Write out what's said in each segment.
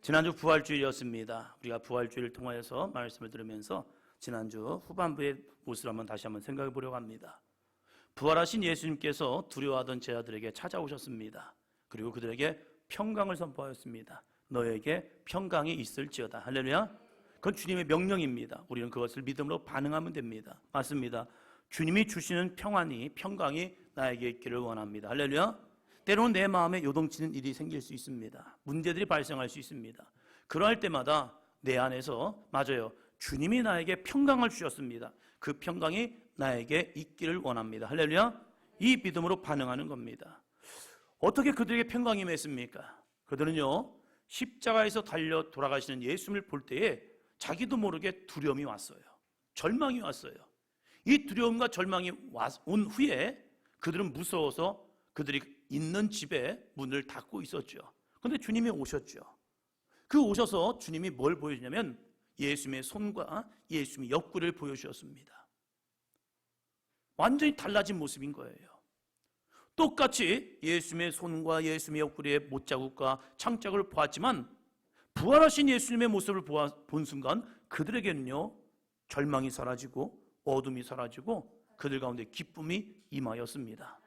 지난주 부활주일이었습니다. 우리가 부활주일을 통하여서 말씀을 들으면서 지난주 후반부의 모습을 다시 한번 생각해 보려고 합니다. 부활하신 예수님께서 두려워하던 제자들에게 찾아오셨습니다. 그리고 그들에게 평강을 선포하였습니다. 너에게 평강이 있을지어다. 할렐루야. 그건 주님의 명령입니다. 우리는 그것을 믿음으로 반응하면 됩니다. 맞습니다. 주님이 주시는 평강이 나에게 있기를 원합니다. 할렐루야. 때로는 내 마음에 요동치는 일이 생길 수 있습니다. 문제들이 발생할 수 있습니다. 그러할 때마다 내 안에서 맞아요, 주님이 나에게 평강을 주셨습니다. 그 평강이 나에게 있기를 원합니다. 할렐루야. 이 믿음으로 반응하는 겁니다. 어떻게 그들에게 평강이 맺습니까? 그들은요, 십자가에서 달려 돌아가시는 예수님을 볼 때에 자기도 모르게 두려움이 왔어요. 절망이 왔어요. 이 두려움과 절망이 온 후에 그들은 무서워서 그들이 있는 집에 문을 닫고 있었죠. 그런데 주님이 오셨죠. 오셔서 주님이 뭘 보여주냐면 예수님의 손과 예수님의 옆구리를 보여주셨습니다. 완전히 달라진 모습인 거예요. 똑같이 예수님의 손과 예수님의 옆구리의 못자국과 창자국을 보았지만 부활하신 예수님의 모습을 본 순간 그들에게는요, 절망이 사라지고 어둠이 사라지고 그들 가운데 기쁨이 임하였습니다.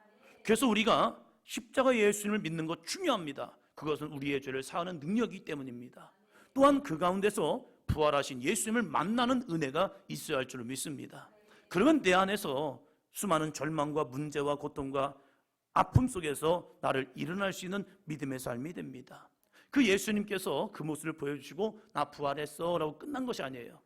그래서 우리가 십자가 예수님을 믿는 것 중요합니다. 그것은 우리의 죄를 사하는 능력이기 때문입니다. 또한 그 가운데서 부활하신 예수님을 만나는 은혜가 있어야 할 줄로 믿습니다. 그러면 내 안에서 수많은 절망과 문제와 고통과 아픔 속에서 나를 일어날 수 있는 믿음의 삶이 됩니다. 그 예수님께서 그 모습을 보여주시고 나 부활했어 라고 끝난 것이 아니에요.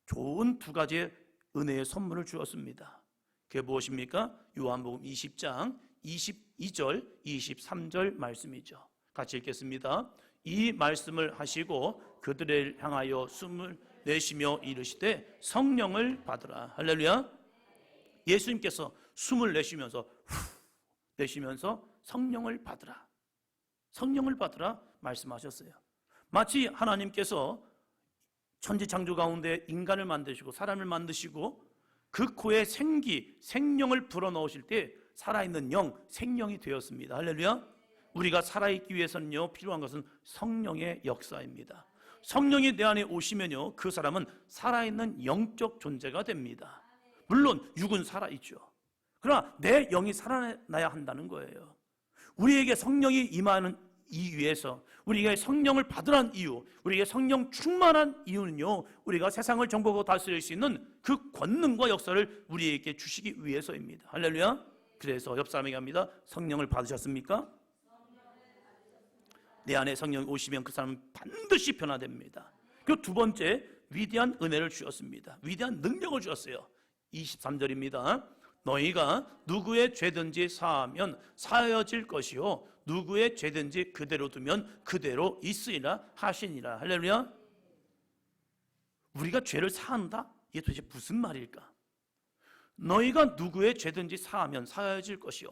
좋은 두 가지의 은혜의 선물을 주었습니다. 그게 무엇입니까? 요한복음 20장 22절 23절 말씀이죠. 같이 읽겠습니다. 이 말씀을 하시고 그들을 향하여 숨을 내쉬며 이르시되 성령을 받으라. 할렐루야. 예수님께서 숨을 내쉬면서 내쉬면서 성령을 받으라. 성령을 받으라 말씀하셨어요. 마치 하나님께서 천지창조 가운데 인간을 만드시고 사람을 만드시고 그 코에 생명을 불어넣으실 때 살아있는 영, 생명이 되었습니다. 할렐루야. 우리가 살아있기 위해서는요, 필요한 것은 성령의 역사입니다. 성령이 내 안에 오시면요, 그 사람은 살아있는 영적 존재가 됩니다. 물론 육은 살아있죠. 그러나 내 영이 살아나야 한다는 거예요. 우리에게 성령이 임하는 이유에서, 우리가 성령을 받으라는 이유, 우리에게 성령 충만한 이유는요, 우리가 세상을 정복하고 다스릴 수 있는 그 권능과 역사를 우리에게 주시기 위해서입니다. 할렐루야. 그래서 옆 사람에게 합니다. 성령을 받으셨습니까? 내 안에 성령이 오시면 그 사람은 반드시 변화됩니다. 그리고 두 번째, 위대한 은혜를 주셨습니다. 위대한 능력을 주셨어요. 23절입니다. 너희가 누구의 죄든지 사하면 사하여질 것이요 누구의 죄든지 그대로 두면 그대로 있으리라 하시니라. 할렐루야. 우리가 죄를 사한다? 이게 도대체 무슨 말일까? 너희가 누구의 죄든지 사하면 사하여질 것이요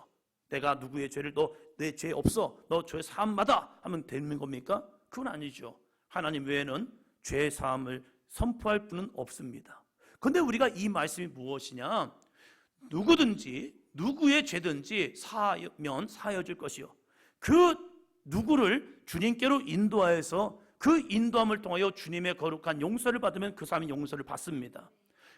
내가 누구의 죄를 너 내 죄 없어 너 죄 사함 받아 하면 되는 겁니까? 그건 아니죠. 하나님 외에는 죄 사함을 선포할 분은 없습니다. 그런데 우리가 이 말씀이 무엇이냐? 누구든지 누구의 죄든지 사하면 사하여질 것이요 그 누구를 주님께로 인도하여서 그 인도함을 통하여 주님의 거룩한 용서를 받으면 그 사람이 용서를 받습니다.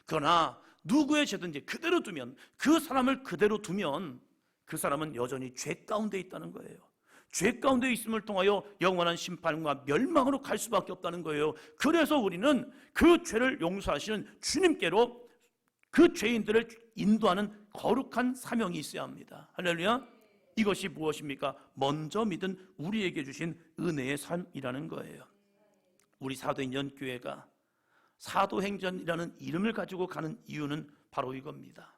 그러나 누구의 죄든지 그대로 두면, 그 사람을 그대로 두면 그 사람은 여전히 죄 가운데 있다는 거예요. 죄 가운데 있음을 통하여 영원한 심판과 멸망으로 갈 수밖에 없다는 거예요. 그래서 우리는 그 죄를 용서하시는 주님께로 그 죄인들을 인도하는 거룩한 사명이 있어야 합니다. 할렐루야. 이것이 무엇입니까? 먼저 믿은 우리에게 주신 은혜의 삶이라는 거예요. 우리 사도행전 교회가 사도행전이라는 이름을 가지고 가는 이유는 바로 이겁니다.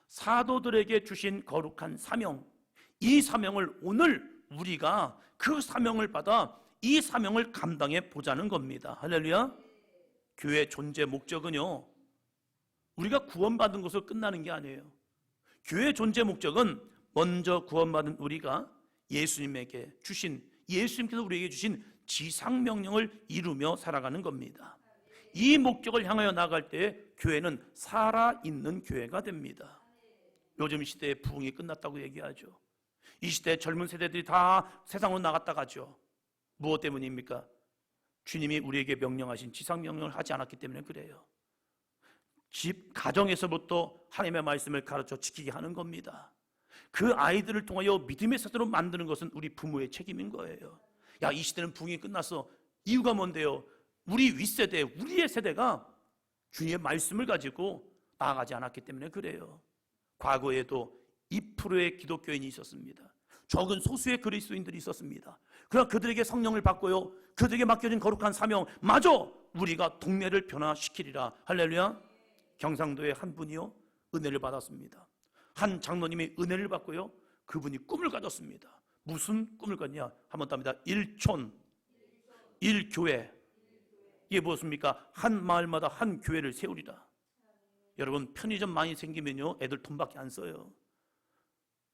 사도들에게 주신 거룩한 사명, 이 사명을 오늘 우리가 그 사명을 받아 이 사명을 감당해 보자는 겁니다. 할렐루야. 교회 존재 목적은요, 우리가 구원받은 것으로 끝나는 게 아니에요. 교회 존재 목적은 먼저 구원받은 우리가 예수님에게 주신, 예수님께서 우리에게 주신 지상명령을 이루며 살아가는 겁니다. 이 목적을 향하여 나갈 때 교회는 살아있는 교회가 됩니다. 요즘 시대의 부흥이 끝났다고 얘기하죠. 이 시대의 젊은 세대들이 다 세상으로 나갔다 가죠. 무엇 때문입니까? 주님이 우리에게 명령하신 지상명령을 하지 않았기 때문에 그래요. 집, 가정에서부터 하나님의 말씀을 가르쳐 지키게 하는 겁니다. 그 아이들을 통하여 믿음의 세대로 만드는 것은 우리 부모의 책임인 거예요. 야, 이 시대는 부흥이 끝났어. 이유가 뭔데요? 우리 윗세대, 우리의 세대가 주님의 말씀을 가지고 나아가지 않았기 때문에 그래요. 과거에도 2%의 기독교인이 있었습니다. 적은 소수의 그리스도인들이 있었습니다. 그러나 그들에게 성령을 받고요, 그들에게 맡겨진 거룩한 사명, 마저 우리가 동네를 변화시키리라. 할렐루야. 경상도의 한 분이요, 은혜를 받았습니다. 한 장로님이 은혜를 받고요, 그분이 꿈을 가졌습니다. 무슨 꿈을 꿨냐? 한번 답니다. 1촌 1교회. 이게 무엇입니까? 한 마을마다 한 교회를 세우리라. 여러분, 편의점 많이 생기면요, 애들 돈밖에 안 써요.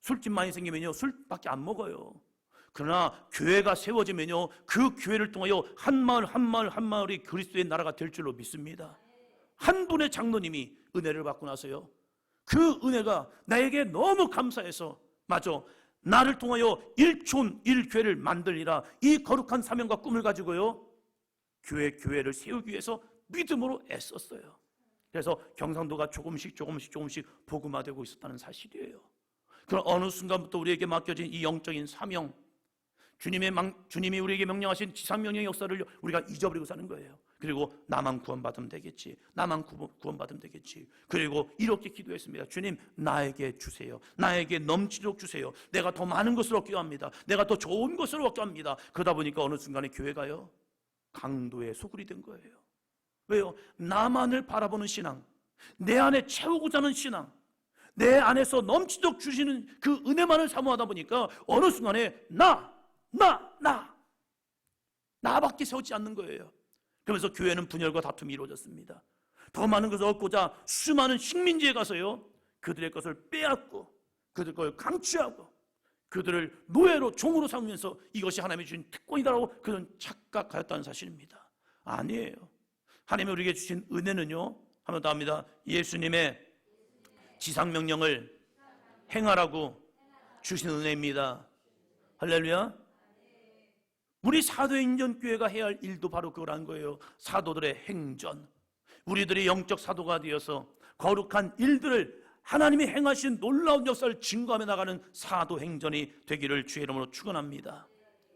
술집 많이 생기면요, 술밖에 안 먹어요. 그러나 교회가 세워지면요, 그 교회를 통하여 한 마을 한 마을 한 마을이 그리스도의 나라가 될 줄로 믿습니다. 한 분의 장로님이 은혜를 받고 나서요, 그 은혜가 나에게 너무 감사해서 맞아, 나를 통하여 1촌 1교회를 만들리라, 이 거룩한 사명과 꿈을 가지고요, 교회를 세우기 위해서 믿음으로 애썼어요. 그래서 경상도가 조금씩 복음화되고 있었다는 사실이에요. 그럼 어느 순간부터 우리에게 맡겨진 이 영적인 사명, 주님이 우리에게 명령하신 지상명령의 역사를 우리가 잊어버리고 사는 거예요. 그리고 나만 구원받으면 되겠지, 나만 구원받으면 되겠지. 그리고 이렇게 기도했습니다. 주님, 나에게 주세요. 나에게 넘치도록 주세요. 내가 더 많은 것을 얻기 합니다. 내가 더 좋은 것을 얻기 합니다. 그러다 보니까 어느 순간에 교회가요, 강도의 소굴이 된 거예요. 왜요? 나만을 바라보는 신앙, 내 안에 채우고자 하는 신앙, 내 안에서 넘치도록 주시는 그 은혜만을 사모하다 보니까 어느 순간에 나밖에 세우지 않는 거예요. 그러면서 교회는 분열과 다툼이 이루어졌습니다. 더 많은 것을 얻고자 수많은 식민지에 가서요, 그들의 것을 빼앗고 그들 걸 강취하고 그들을 노예로 종으로 삼으면서 이것이 하나님이 주신 특권이다라고 그들은 착각하였다는 사실입니다. 아니에요. 하나님이 우리에게 주신 은혜는요, 한번 더 합니다. 예수님의 지상명령을 행하라고 주신 은혜입니다. 할렐루야. 우리 사도행전교회가 해야 할 일도 바로 그거라는 거예요. 사도들의 행전, 우리들이 영적 사도가 되어서 거룩한 일들을 하나님이 행하신 놀라운 역사를 증거하며 나가는 사도행전이 되기를 주의 이름으로 축원합니다.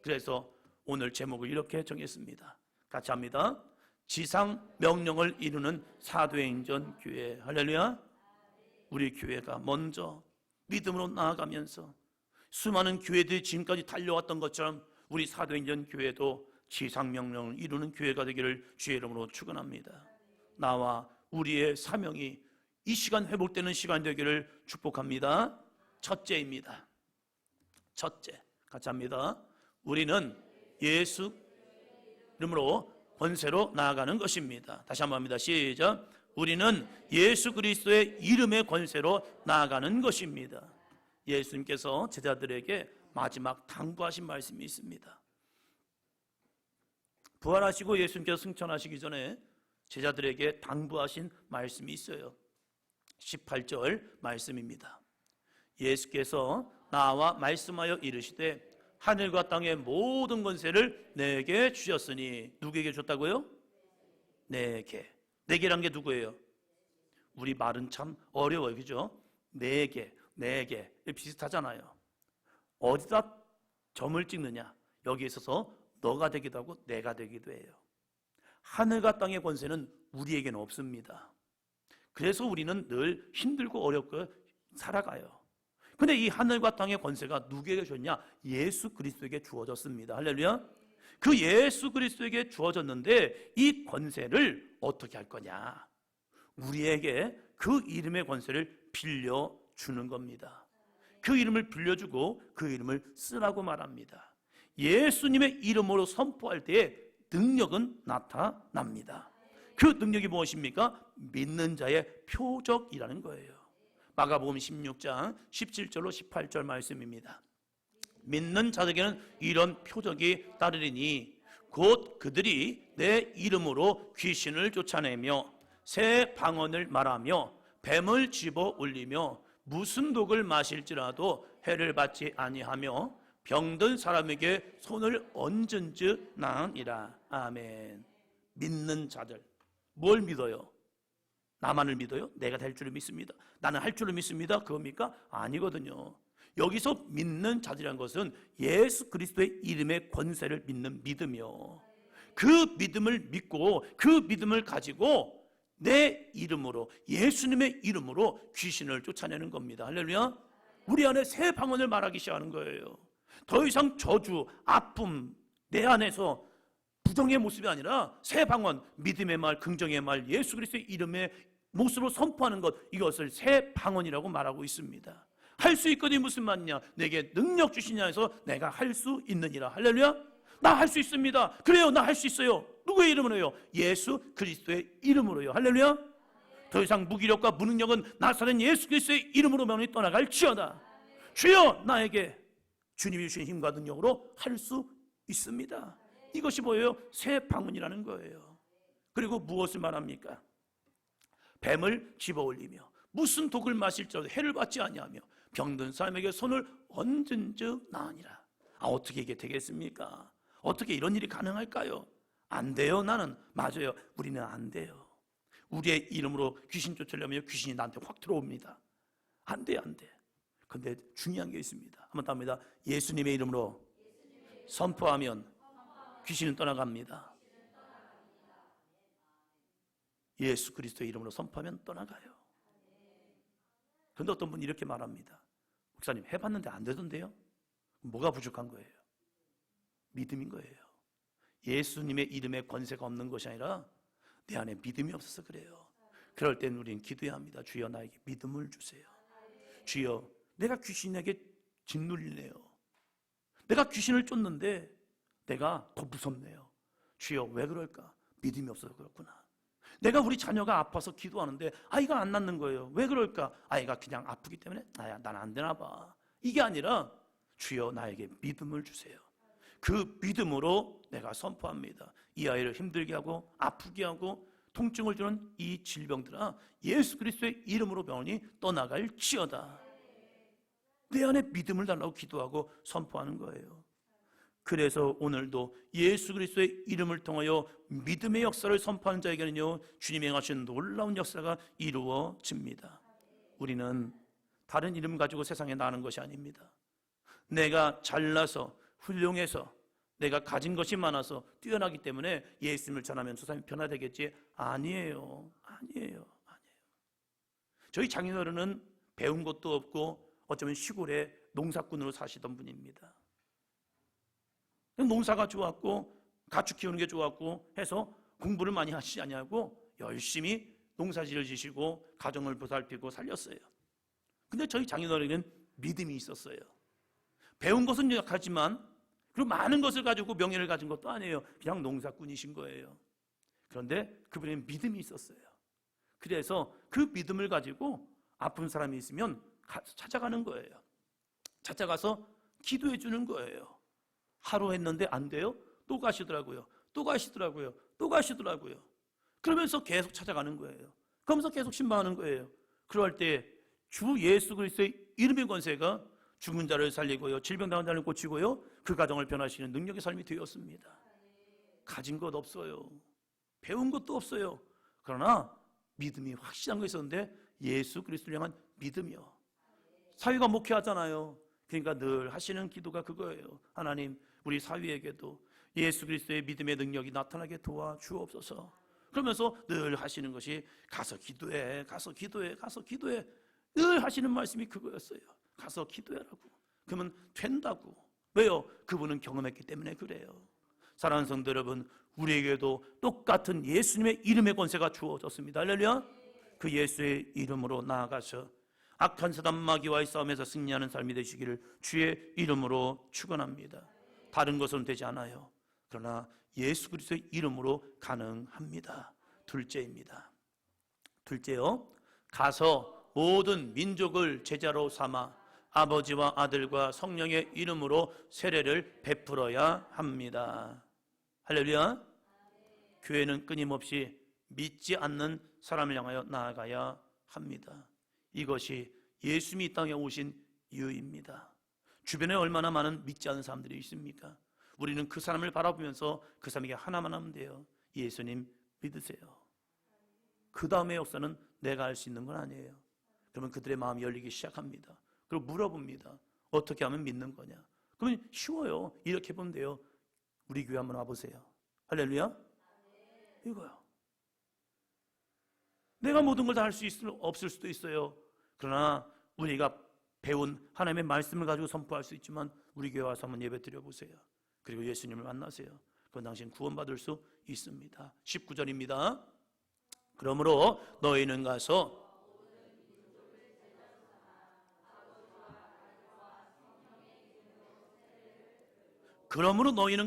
그래서 오늘 제목을 이렇게 정했습니다. 같이 합니다. 지상명령을 이루는 사도행전 교회. 할렐루야. 우리 교회가 먼저 믿음으로 나아가면서 수많은 교회들이 지금까지 달려왔던 것처럼 우리 사도행전 교회도 지상명령을 이루는 교회가 되기를 주의 이름으로 축원합니다. 나와 우리의 사명이 이 시간 회복되는 시간 되기를 축복합니다. 첫째입니다. 첫째, 같이 합니다. 우리는 예수 이름으로 권세로 나아가는 것입니다. 다시 한번 합니다. 시작. 우리는 예수 그리스도의 이름의 권세로 나아가는 것입니다. 예수님께서 제자들에게 마지막 당부하신 말씀이 있습니다. 부활하시고 예수님께서 승천하시기 전에 제자들에게 당부하신 말씀이 있어요. 18절 말씀입니다. 예수께서 나와 말씀하여 이르시되 하늘과 땅의 모든 권세를 내게 주셨으니, 누구에게 줬다고요? 내게란 게 누구예요? 우리 말은 참 어려워요, 그죠? 내게 비슷하잖아요. 어디다 점을 찍느냐, 여기에 있어서 너가 되기도 하고 내가 되기도 해요. 하늘과 땅의 권세는 우리에게는 없습니다. 그래서 우리는 늘 힘들고 어렵고 살아가요. 근데 이 하늘과 땅의 권세가 누구에게 줬냐? 예수 그리스도에게 주어졌습니다. 할렐루야. 그 예수 그리스도에게 주어졌는데 이 권세를 어떻게 할 거냐? 우리에게 그 이름의 권세를 빌려주는 겁니다. 그 이름을 빌려주고 그 이름을 쓰라고 말합니다. 예수님의 이름으로 선포할 때에 능력은 나타납니다. 그 능력이 무엇입니까? 믿는 자의 표적이라는 거예요. 마가복음 16장 17절로 18절 말씀입니다. 믿는 자들에게는 이런 표적이 따르리니 곧 그들이 내 이름으로 귀신을 쫓아내며 새 방언을 말하며 뱀을 집어 올리며 무슨 독을 마실지라도 해를 받지 아니하며 병든 사람에게 손을 얹은즉 나으니라. 아멘. 믿는 자들. 뭘 믿어요? 나만을 믿어요? 내가 될 줄을 믿습니다. 나는 할 줄을 믿습니다. 그겁니까? 아니거든요. 여기서 믿는 자들이란 것은 예수 그리스도의 이름의 권세를 믿는 믿음이요. 그 믿음을 믿고 그 믿음을 가지고 내 이름으로, 예수님의 이름으로 귀신을 쫓아내는 겁니다. 할렐루야. 우리 안에 새 방언을 말하기 시작하는 거예요. 더 이상 저주, 아픔, 내 안에서 부정의 모습이 아니라 새 방언, 믿음의 말, 긍정의 말, 예수 그리스도의 이름의 모습으로 선포하는 것, 이것을 새 방언이라고 말하고 있습니다. 할 수 있거든 무슨 말이냐? 내게 능력 주시냐 해서 내가 할 수 있느니라. 할렐루야. 나 할 수 있습니다. 그래요, 나 할 수 있어요. 누구의 이름으로요? 예수 그리스도의 이름으로요. 할렐루야. 더 이상 무기력과 무능력은 나사렛 예수 그리스도의 이름으로 명이 떠나갈지어다. 주여, 나에게 주님이 주신 힘과 능력으로 할 수 있습니다. 이것이 뭐예요? 새 방언이라는 거예요. 그리고 무엇을 말합니까? 뱀을 집어올리며 무슨 독을 마실지라도 해를 받지 아니하며 병든 사람에게 손을 얹은즉 나으니라. 어떻게 이게 되겠습니까? 어떻게 이런 일이 가능할까요? 안 돼요. 나는 맞아요. 우리는 안 돼요. 우리의 이름으로 귀신 쫓으려면 귀신이 나한테 확 들어옵니다. 안 돼, 안 돼. 근데 중요한 게 있습니다. 한번 답니다. 예수님의 이름으로 선포하면 귀신은 떠나갑니다. 예수 그리스도의 이름으로 선포하면 떠나가요. 그런데 어떤 분이 이렇게 말합니다. 목사님, 해봤는데 안 되던데요? 뭐가 부족한 거예요? 믿음인 거예요. 예수님의 이름에 권세가 없는 것이 아니라 내 안에 믿음이 없어서 그래요. 그럴 땐 우리는 기도해야 합니다. 주여, 나에게 믿음을 주세요. 주여, 내가 귀신에게 짓눌리네요. 내가 귀신을 쫓는데 내가 더 무섭네요. 주여, 왜 그럴까? 믿음이 없어서 그렇구나. 내가 우리 자녀가 아파서 기도하는데 아이가 안 낫는 거예요. 왜 그럴까? 아이가 그냥 아프기 때문에 난 안 되나 봐. 이게 아니라 주여, 나에게 믿음을 주세요. 그 믿음으로 내가 선포합니다. 이 아이를 힘들게 하고 아프게 하고 통증을 주는 이 질병들아, 예수 그리스도의 이름으로 병원이 떠나갈지어다. 내 안에 믿음을 달라고 기도하고 선포하는 거예요. 그래서 오늘도 예수 그리스도의 이름을 통하여 믿음의 역사를 선포하는 자에게는요, 주님이 행하신 놀라운 역사가 이루어집니다. 우리는 다른 이름 가지고 세상에 나는 것이 아닙니다. 내가 잘나서 훌륭해서 내가 가진 것이 많아서 뛰어나기 때문에 예수님을 전하면 저 사람이 변화되겠지? 아니에요. 저희 장인어른은 배운 것도 없고 어쩌면 시골에 농사꾼으로 사시던 분입니다. 농사가 좋았고 가축 키우는 게 좋았고 해서 공부를 많이 하시지 않냐고 열심히 농사지를 지시고 가정을 보살피고 살렸어요. 근데 저희 장인어른은 믿음이 있었어요. 배운 것은 약하지만 그리고 많은 것을 가지고 명예를 가진 것도 아니에요. 그냥 농사꾼이신 거예요. 그런데 그분에게는 믿음이 있었어요. 그래서 그 믿음을 가지고 아픈 사람이 있으면 찾아가는 거예요. 찾아가서 기도해 주는 거예요. 하루 했는데 안 돼요? 또 가시더라고요. 그러면서 계속 찾아가는 거예요. 그러면서 계속 신방하는 거예요. 그럴 때 주 예수 그리스도의 이름의 권세가 죽은 자를 살리고요, 질병당한 자를 고치고요, 그 가정을 변화시키는 능력의 삶이 되었습니다. 가진 것 없어요. 배운 것도 없어요. 그러나 믿음이 확실한 거 있었는데 예수 그리스도를 향한 믿음이요. 사위가 목회하잖아요. 그러니까 늘 하시는 기도가 그거예요. 하나님, 우리 사위에게도 예수 그리스도의 믿음의 능력이 나타나게 도와주옵소서. 그러면서 늘 하시는 것이 가서 기도해. 늘 하시는 말씀이 그거였어요. 가서 기도해라고. 그러면 된다고. 왜요? 그분은 경험했기 때문에 그래요. 사랑하는 성도 여러분, 우리에게도 똑같은 예수님의 이름의 권세가 주어졌습니다. 할렐루야. 그 예수의 이름으로 나아가서 악한 사단 마귀와의 싸움에서 승리하는 삶이 되시기를 주의 이름으로 축원합니다. 다른 것은 되지 않아요. 그러나 예수 그리스도의 이름으로 가능합니다. 둘째입니다. 둘째요, 가서 모든 민족을 제자로 삼아 아버지와 아들과 성령의 이름으로 세례를 베풀어야 합니다. 할렐루야. 교회는 끊임없이 믿지 않는 사람을 향하여 나아가야 합니다. 이것이 예수님이 이 땅에 오신 이유입니다. 주변에 얼마나 많은 믿지 않는 사람들이 있습니까? 우리는 그 사람을 바라보면서 그 사람에게 하나만 하면 돼요. 예수님 믿으세요. 그 다음의 역사는 내가 할 수 있는 건 아니에요. 그러면 그들의 마음이 열리기 시작합니다. 그리고 물어봅니다. 어떻게 하면 믿는 거냐? 그러면 쉬워요. 이렇게 보면 돼요. 우리 교회 한번 와보세요. 할렐루야. 이거요. 내가 모든 걸 다 할 수 없을 수도 있어요. 그러나 우리가 배운 하나님의 말씀을 가지고 선포할 수 있지만 우리 교회 와서 한번 예배 드려보세요. 그리고 예수님을 만나세요. 그럼 당신 구원받을 수 있습니다. 19절입니다. 그러므로 너희는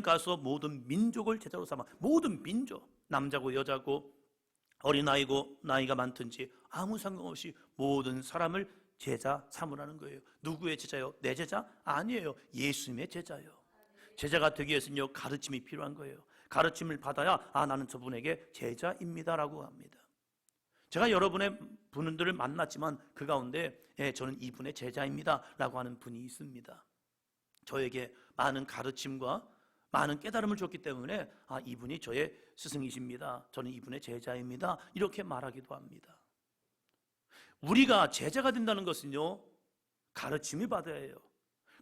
가서 모든 민족을 제자로 삼아. 모든 민족, 남자고 여자고 어린아이고 나이가 많든지 아무 상관없이 모든 사람을 제자 삼으라는 거예요. 누구의 제자요? 내 제자? 아니에요. 예수님의 제자요. 제자가 되기 위해서는요, 가르침이 필요한 거예요. 가르침을 받아야 나는 저분에게 제자입니다라고 합니다. 제가 여러분의 분들을 만났지만 그 가운데 저는 이분의 제자입니다라고 하는 분이 있습니다. 저에게 많은 가르침과 많은 깨달음을 줬기 때문에 이분이 저의 스승이십니다. 저는 이분의 제자입니다. 이렇게 말하기도 합니다. 우리가 제자가 된다는 것은요, 가르침을 받아야 해요.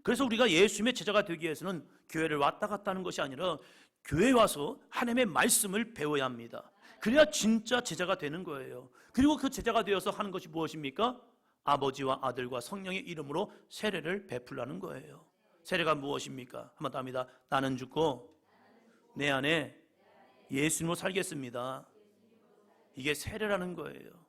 그래서 우리가 예수님의 제자가 되기 위해서는 교회를 왔다 갔다 하는 것이 아니라 교회에 와서 하나님의 말씀을 배워야 합니다. 그래야 진짜 제자가 되는 거예요. 그리고 그 제자가 되어서 하는 것이 무엇입니까? 아버지와 아들과 성령의 이름으로 세례를 베풀라는 거예요. 세례가 무엇입니까? 한번 더 합니다. 나는 죽고 내 안에 예수님으로 살겠습니다. 이게 세례라는 거예요.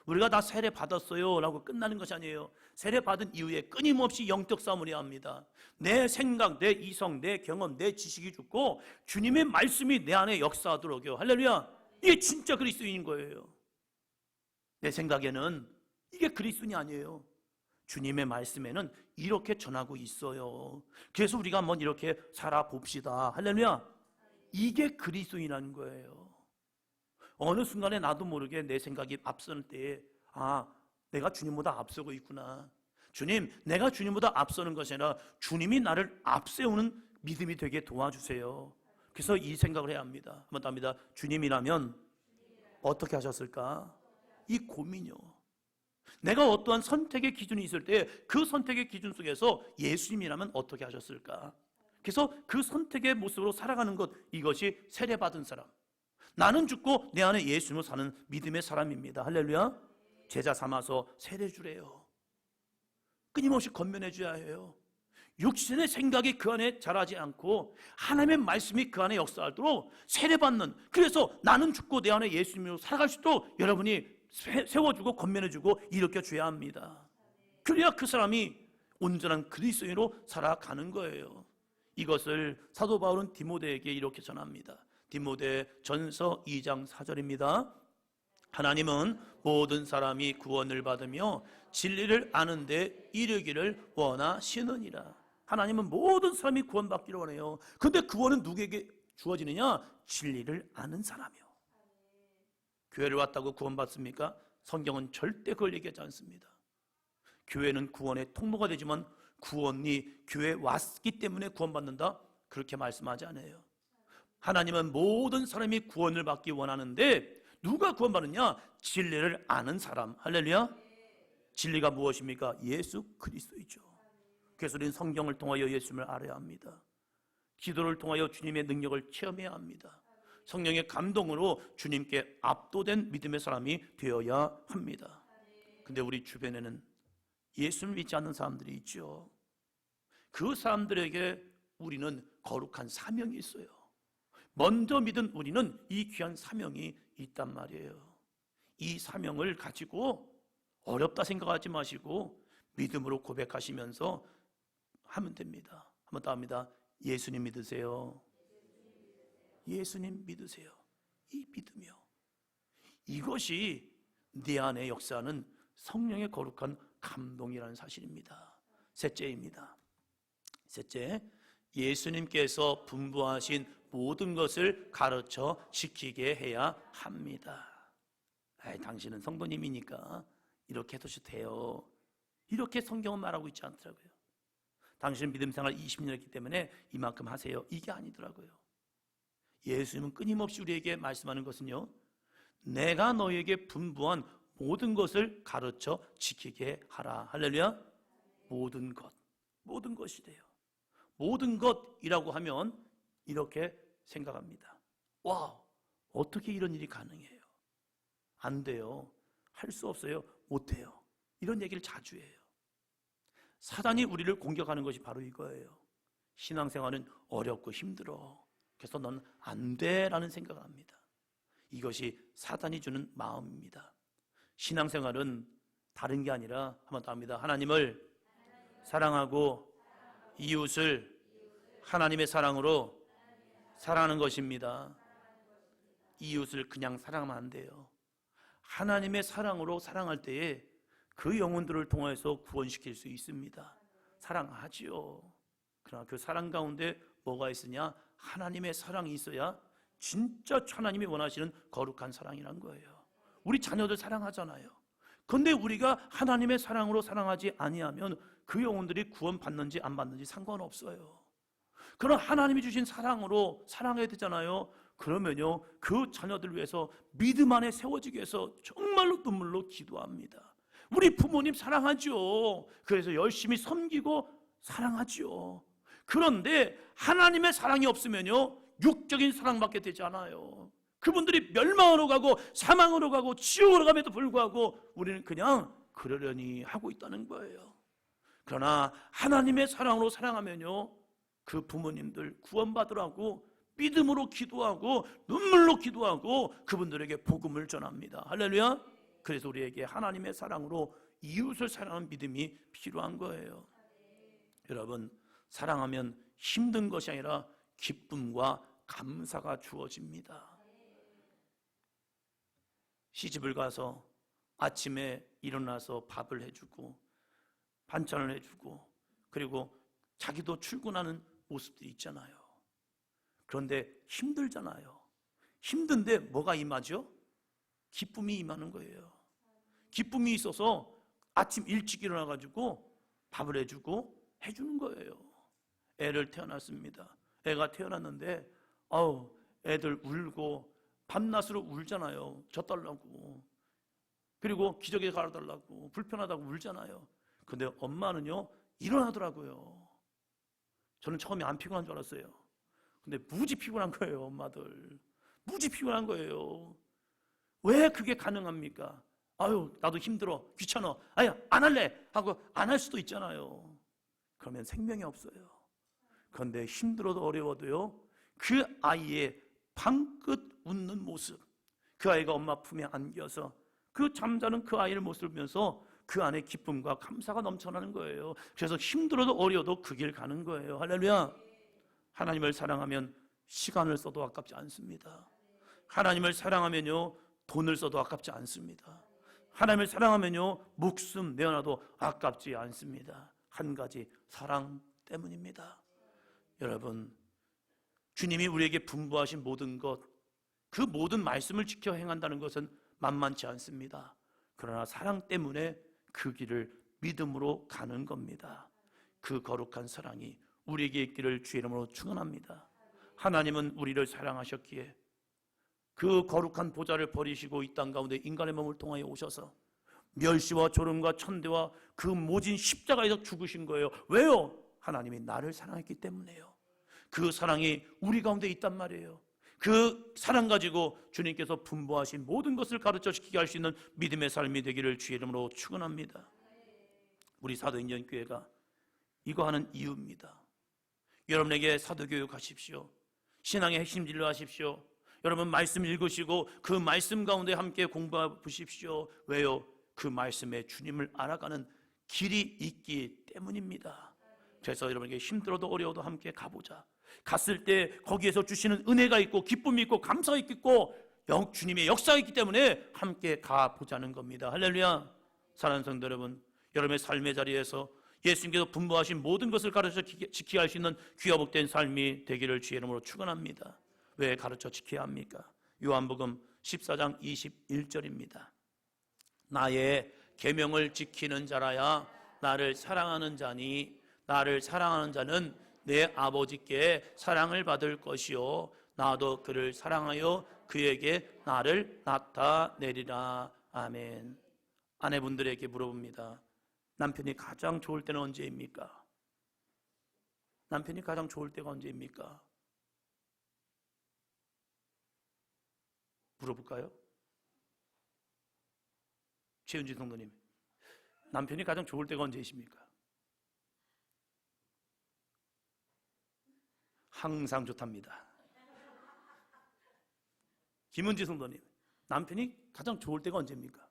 우리가 다 세례 받았어요 라고 끝나는 것이 아니에요. 세례 받은 이후에 끊임없이 영적 싸움을 해야 합니다. 내 생각, 내 이성, 내 경험, 내 지식이 죽고 주님의 말씀이 내 안에 역사하도록요. 할렐루야. 이게 진짜 그리스도인인 거예요. 내 생각에는 이게 그리스도인이 아니에요. 주님의 말씀에는 이렇게 전하고 있어요. 그래서 우리가 한번 이렇게 살아봅시다. 할렐루야. 이게 그리스도인이라는 거예요. 어느 순간에 나도 모르게 내 생각이 앞서는 때에 내가 주님보다 앞서고 있구나. 주님, 내가 주님보다 앞서는 것이 아니라 주님이 나를 앞세우는 믿음이 되게 도와주세요. 그래서 이 생각을 해야 합니다. 한번 더 합니다. 주님이라면 어떻게 하셨을까? 이 고민이요. 내가 어떠한 선택의 기준이 있을 때 그 선택의 기준 속에서 예수님이라면 어떻게 하셨을까? 그래서 그 선택의 모습으로 살아가는 것, 이것이 세례받은 사람, 나는 죽고 내 안에 예수님으로 사는 믿음의 사람입니다. 할렐루야. 제자 삼아서 세례 주래요. 끊임없이 건면해 줘야 해요. 육신의 생각이 그 안에 자라지 않고 하나님의 말씀이 그 안에 역사하도록 세례받는, 그래서 나는 죽고 내 안에 예수님으로 살아갈 수 있도록 여러분이 세워주고 건면해주고 일으켜줘야 합니다. 그래야 그 사람이 온전한 그리스도인으로 살아가는 거예요. 이것을 사도 바울은 디모데에게 이렇게 전합니다. 디모데 전서 2장 4절입니다. 하나님은 모든 사람이 구원을 받으며 진리를 아는 데 이르기를 원하시느니라. 하나님은 모든 사람이 구원받기를 원해요. 그런데 구원은 누구에게 주어지느냐? 진리를 아는 사람이요. 교회를 왔다고 구원받습니까? 성경은 절대 그걸 얘기하지 않습니다. 교회는 구원의 통로가 되지만 구원이 교회에 왔기 때문에 구원받는다? 그렇게 말씀하지 않아요. 하나님은 모든 사람이 구원을 받기 원하는데 누가 구원받느냐? 진리를 아는 사람. 할렐루야. 진리가 무엇입니까? 예수 그리스도이죠. 그래서 우리는 성경을 통하여 예수님을 알아야 합니다. 기도를 통하여 주님의 능력을 체험해야 합니다. 성령의 감동으로 주님께 압도된 믿음의 사람이 되어야 합니다. 근데 우리 주변에는 예수를 믿지 않는 사람들이 있죠. 그 사람들에게 우리는 거룩한 사명이 있어요. 먼저 믿은 우리는 이 귀한 사명이 있단 말이에요. 이 사명을 가지고 어렵다 생각하지 마시고 믿음으로 고백하시면서 하면 됩니다. 한번 더 합니다. 예수님 믿으세요. 예수님 믿으세요. 이 믿음이요. 이것이 내 안에 역사하는 성령의 거룩한 감동이라는 사실입니다. 셋째입니다. 셋째, 예수님께서 분부하신 모든 것을 가르쳐 지키게 해야 합니다. 당신은 성도님이니까 이렇게 해도 돼요. 이렇게 성경은 말하고 있지 않더라고요. 당신은 믿음 생활 20년 했기 때문에 이만큼 하세요. 이게 아니더라고요. 예수님은 끊임없이 우리에게 말씀하는 것은요, 내가 너에게 분부한 모든 것을 가르쳐 지키게 하라. 할렐루야. 모든 것, 모든 것이 돼요. 모든 것이라고 하면 이렇게 생각합니다. 와, 어떻게 이런 일이 가능해요? 안 돼요. 할 수 없어요. 못 해요. 이런 얘기를 자주 해요. 사단이 우리를 공격하는 것이 바로 이거예요. 신앙생활은 어렵고 힘들어. 그래서 넌 안 돼라는 생각을 합니다. 이것이 사단이 주는 마음입니다. 신앙생활은 다른 게 아니라 한번 더 합니다. 하나님을 사랑하고 이웃을 하나님의 사랑으로 사랑하는 것입니다. 이웃을 그냥 사랑하면 안 돼요. 하나님의 사랑으로 사랑할 때에 그 영혼들을 통해서 구원시킬 수 있습니다. 사랑하지요. 그러나 그 사랑 가운데 뭐가 있으냐? 하나님의 사랑이 있어야 진짜 하나님이 원하시는 거룩한 사랑이란 거예요. 우리 자녀들 사랑하잖아요. 그런데 우리가 하나님의 사랑으로 사랑하지 아니하면 그 영혼들이 구원받는지 안 받는지 상관없어요. 그럼 하나님이 주신 사랑으로 사랑해야 되잖아요. 그러면요, 그 자녀들 위해서 믿음 안에 세워지기 위해서 정말로 눈물로 기도합니다. 우리 부모님 사랑하죠. 그래서 열심히 섬기고 사랑하죠. 그런데 하나님의 사랑이 없으면요, 육적인 사랑밖에 되지 않아요. 그분들이 멸망으로 가고 사망으로 가고 지옥으로 감에도 불구하고 우리는 그냥 그러려니 하고 있다는 거예요. 그러나 하나님의 사랑으로 사랑하면요, 그 부모님들 구원받으라고 믿음으로 기도하고 눈물로 기도하고 그분들에게 복음을 전합니다. 할렐루야. 그래서 우리에게 하나님의 사랑으로 이웃을 사랑하는 믿음이 필요한 거예요. 여러분, 사랑하면 힘든 것이 아니라 기쁨과 감사가 주어집니다. 시집을 가서 아침에 일어나서 밥을 해주고 반찬을 해주고 그리고 자기도 출근하는 모습들이 있잖아요. 그런데 힘들잖아요. 힘든데 뭐가 임하죠? 기쁨이 임하는 거예요. 기쁨이 있어서 아침 일찍 일어나가지고 밥을 해주는 거예요. 애를 태어났습니다. 애가 태어났는데 애들 울고 밤낮으로 울잖아요. 젖달라고. 그리고 기저귀 갈아달라고 불편하다고 울잖아요. 근데 엄마는요 일어나더라고요. 저는 처음에 안 피곤한 줄 알았어요. 근데 무지 피곤한 거예요. 엄마들 무지 피곤한 거예요. 왜 그게 가능합니까? 나도 힘들어, 귀찮아, 안 할래 하고 안 할 수도 있잖아요. 그러면 생명이 없어요. 그런데 힘들어도 어려워도요, 그 아이의 방긋 웃는 모습, 그 아이가 엄마 품에 안겨서 그 잠자는 그 아이의 모습을 보면서 그 안에 기쁨과 감사가 넘쳐나는 거예요. 그래서 힘들어도 어려워도 그 길 가는 거예요. 할렐루야. 하나님을 사랑하면 시간을 써도 아깝지 않습니다. 하나님을 사랑하면요 돈을 써도 아깝지 않습니다. 하나님을 사랑하면요 목숨 내어놔도 아깝지 않습니다. 한 가지, 사랑 때문입니다. 여러분, 주님이 우리에게 분부하신 모든 것, 그 모든 말씀을 지켜 행한다는 것은 만만치 않습니다. 그러나 사랑 때문에 그 길을 믿음으로 가는 겁니다. 그 거룩한 사랑이 우리에게 있기를 주의 이름으로 축원합니다. 하나님은 우리를 사랑하셨기에 그 거룩한 보좌를 버리시고 이 땅 가운데 인간의 몸을 통하여 오셔서 멸시와 조롱과 천대와 그 모진 십자가에서 죽으신 거예요. 왜요? 하나님이 나를 사랑했기 때문에요. 그 사랑이 우리 가운데 있단 말이에요. 그 사랑 가지고 주님께서 분부하신 모든 것을 가르쳐 지키게 할 수 있는 믿음의 삶이 되기를 주의 이름으로 축원합니다. 우리 사도인전 교회가 이거 하는 이유입니다. 여러분에게 사도교육 하십시오. 신앙의 핵심 진료 하십시오. 여러분 말씀 읽으시고 그 말씀 가운데 함께 공부해 보십시오. 왜요? 그 말씀에 주님을 알아가는 길이 있기 때문입니다. 그래서 여러분에게 힘들어도 어려워도 함께 가보자. 갔을 때 거기에서 주시는 은혜가 있고 기쁨이 있고 감사가 있고 주님의 역사가 있기 때문에 함께 가보자는 겁니다. 할렐루야. 사랑하는 성도 여러분, 여러분의 삶의 자리에서 예수님께서 분부하신 모든 것을 가르쳐 지키게 할 수 있는 귀하 복된 삶이 되기를 주의 이름으로 축원합니다. 왜 가르쳐 지켜야 합니까? 요한복음 14장 21절입니다. 나의 계명을 지키는 자라야 나를 사랑하는 자니 나를 사랑하는 자는 내 아버지께 사랑을 받을 것이요 나도 그를 사랑하여 그에게 나를 나타내리라. 아멘. 아내분들에게 물어봅니다. 남편이 가장 좋을 때는 언제입니까? 남편이 가장 좋을 때가 언제입니까? 물어볼까요? 최은지 성도님, 남편이 가장 좋을 때가 언제이십니까? 항상 좋답니다. 김은지 성도님, 남편이 가장 좋을 때가 언제입니까?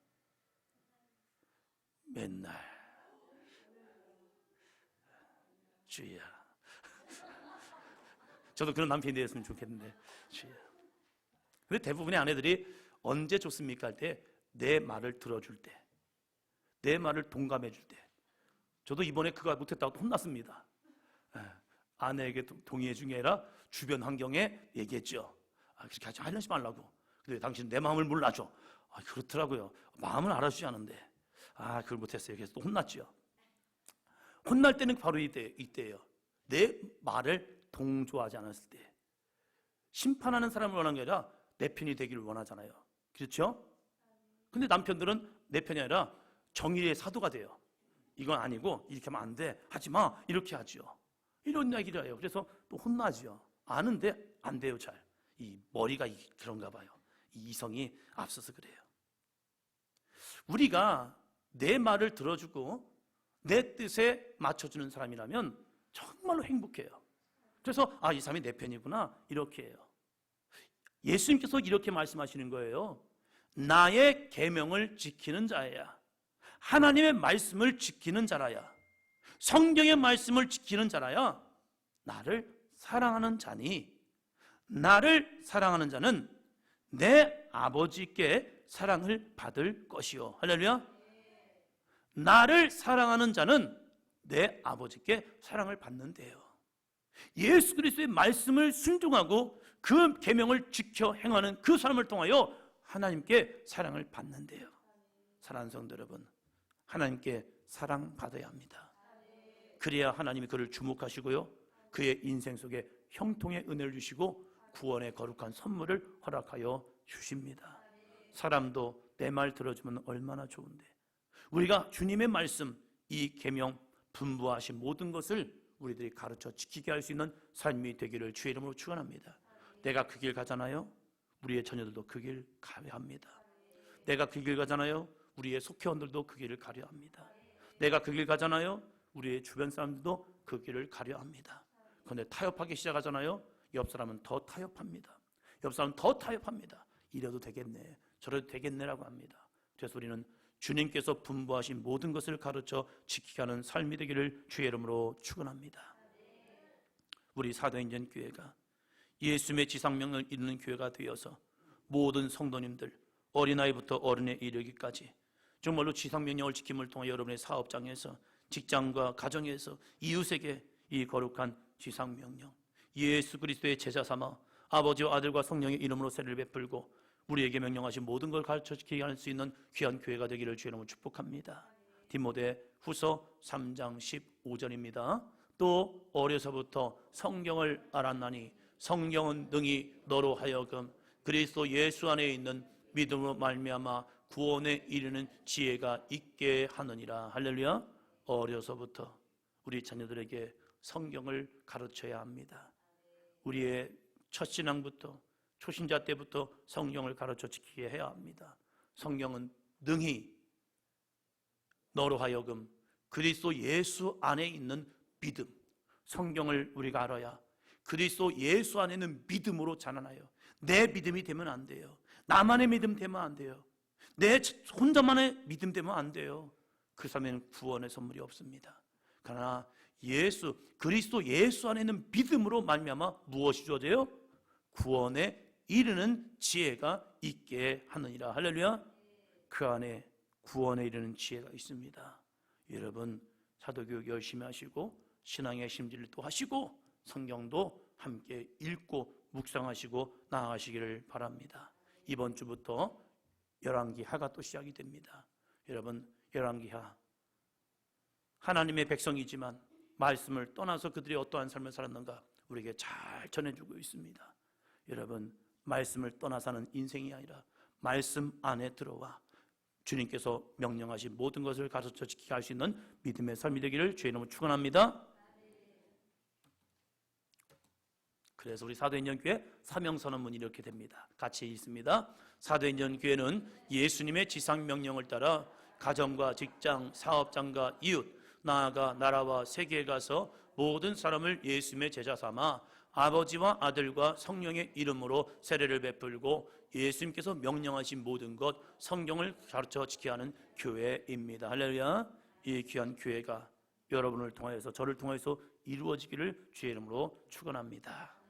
맨날. 주야. 저도 그런 남편이 되었으면 좋겠는데. 주야. 근데 대부분의 아내들이 언제 좋습니까? 할 때 내 말을 들어줄 때, 내 말을 동감해 줄 때. 저도 이번에 그거 못했다고 혼났습니다. 아내에게 동의해 준 게 아니라 주변 환경에 얘기했죠. 그렇게 하지 말라고. 근데 당신 내 마음을 몰라줘. 그렇더라고요. 마음을 알아주지 않은데. 그걸 못했어요. 그래서 또 혼났죠. 혼날 때는 바로 이때예요. 내 말을 동조하지 않았을 때. 심판하는 사람을 원하는 게 아니라 내 편이 되기를 원하잖아요. 그렇죠? 근데 남편들은 내 편이 아니라 정의의 사도가 돼요. 이건 아니고 이렇게 하면 안 돼. 하지 마. 이렇게 하죠. 이런 얘기를 해요. 그래서 또 혼나죠. 아는데 안 돼요. 잘. 이 머리가 그런가 봐요. 이 이성이 앞서서 그래요. 우리가 내 말을 들어주고 내 뜻에 맞춰주는 사람이라면 정말로 행복해요. 그래서 이 사람이 내 편이구나 이렇게 해요. 예수님께서 이렇게 말씀하시는 거예요. 나의 계명을 지키는 자야. 하나님의 말씀을 지키는 자라야. 성경의 말씀을 지키는 자라야 나를 사랑하는 자니 나를 사랑하는 자는 내 아버지께 사랑을 받을 것이요. 할렐루야. 나를 사랑하는 자는 내 아버지께 사랑을 받는데요. 예수 그리스도의 말씀을 순종하고 그 계명을 지켜 행하는 그 사람을 통하여 하나님께 사랑을 받는데요. 사랑하는 성도 여러분, 하나님께 사랑받아야 합니다. 그래야 하나님이 그를 주목하시고요, 그의 인생 속에 형통의 은혜를 주시고 구원의 거룩한 선물을 허락하여 주십니다. 사람도 내 말 들어주면 얼마나 좋은데, 우리가 주님의 말씀, 이 계명, 분부하신 모든 것을 우리들이 가르쳐 지키게 할 수 있는 삶이 되기를 주의 이름으로 축원합니다. 내가 그 길 가잖아요, 우리의 자녀들도 그 길 가야 합니다. 내가 그 길 가잖아요, 우리의 속회원들도 그 길을 가려 합니다. 내가 그 길 가잖아요, 우리의 주변 사람들도 그 길을 가려 합니다. 그런데 타협하기 시작하잖아요, 옆 사람은 더 타협합니다. 옆 사람은 더 타협합니다. 이래도 되겠네, 저래도 되겠네라고 합니다. 그래서 우리는 주님께서 분부하신 모든 것을 가르쳐 지키게 하는 삶이 되기를 주의 이름으로 축원합니다. 우리 사도행전 교회가 예수님의 지상명령을 이루는 교회가 되어서 모든 성도님들, 어린아이부터 어른에 이르기까지 정말로 지상명령을 지킴을 통해 여러분의 사업장에서, 직장과 가정에서, 이웃에게 이 거룩한 지상명령, 예수 그리스도의 제자 삼아 아버지와 아들과 성령의 이름으로 세례를 베풀고 우리에게 명령하신 모든 걸 가르쳐 지키게 할 수 있는 귀한 교회가 되기를 주의 이름으로 축복합니다. 디모데 후서 3장 15절입니다. 또 어려서부터 성경을 알았나니 성경은 능히 너로 하여금 그리스도 예수 안에 있는 믿음으로 말미암아 구원에 이르는 지혜가 있게 하느니라. 할렐루야. 어려서부터 우리 자녀들에게 성경을 가르쳐야 합니다. 우리의 첫 신앙부터, 초신자 때부터 성경을 가르쳐 지키게 해야 합니다. 성경은 능히 너로 하여금 그리스도 예수 안에 있는 믿음, 성경을 우리가 알아야 그리스도 예수 안에 있는 믿음으로 자라나요. 내 믿음이 되면 안 돼요. 나만의 믿음 되면 안 돼요. 내 혼자만의 믿음 되면 안 돼요. 그 삶에는 구원의 선물이 없습니다. 그러나 그리스도 예수 안에 있는 믿음으로 말미암아 무엇이 주어져요? 구원에 이르는 지혜가 있게 하느니라. 할렐루야. 그 안에 구원에 이르는 지혜가 있습니다. 여러분, 사도교육 열심히 하시고 신앙의 심지를 또 하시고 성경도 함께 읽고 묵상하시고 나아가시기를 바랍니다. 이번 주부터 열왕기하가 또 시작이 됩니다. 여러분, 열왕기하, 하나님의 백성이지만 말씀을 떠나서 그들이 어떠한 삶을 살았는가 우리에게 잘 전해주고 있습니다. 여러분, 말씀을 떠나 사는 인생이 아니라 말씀 안에 들어와 주님께서 명령하신 모든 것을 가르쳐 지키게 할 수 있는 믿음의 삶이 되기를 주의 이름으로 축원합니다. 그래서 우리 사도행전교회 사명선언문이 이렇게 됩니다. 같이 읽습니다. 사도행전교회는 예수님의 지상명령을 따라 가정과 직장, 사업장과 이웃, 나아가 나라와 세계에 가서 모든 사람을 예수님의 제자 삼아 아버지와 아들과 성령의 이름으로 세례를 베풀고 예수님께서 명령하신 모든 것 성경을 가르쳐 지켜야 하는 교회입니다. 할렐루야. 이 귀한 교회가 여러분을 통하여서 저를 통하여서 이루어지기를 주의 이름으로 축원합니다.